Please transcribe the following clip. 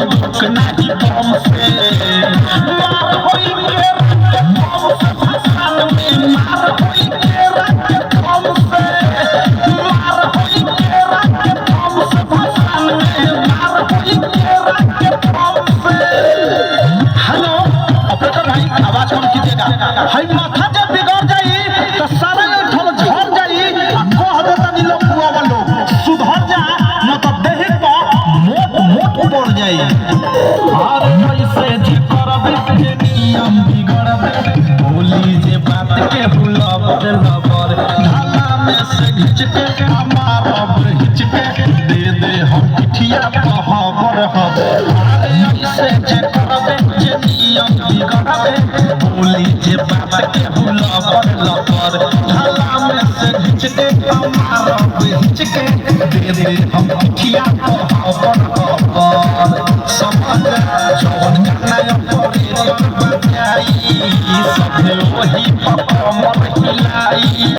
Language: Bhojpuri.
झुक नहीं बम से मार होई के बम से भाषण में मार होई के बम से मार होई के बम से भाषण में मार होई के बम से। हेलो ऑपरेटर भाई आवाज कम कीजिएगा। हाय माथा जब बिगड़ जाई तो सारा ठल झड़ जाई आ कह देता नी लोग बुआ वालों सुधर जा न तो देह पर मोट मोट पड़ जाई। हर कैसे जे करबे के नियम बिगड़बे बोली जे बात के हुलब लबर ढाला में से घिच के मारब हिच के दे दे हम पिठिया पहाबर हबे। कैसे जे करबे के नियम बिगड़बे बोली जे बात के हुलब लबर ढाला में से घिच के मारब हिच के दे दे हम पिठिया पहाबर हबर। समझ जौन करना पड़े बजाई सब वही पकड़ हिलाई।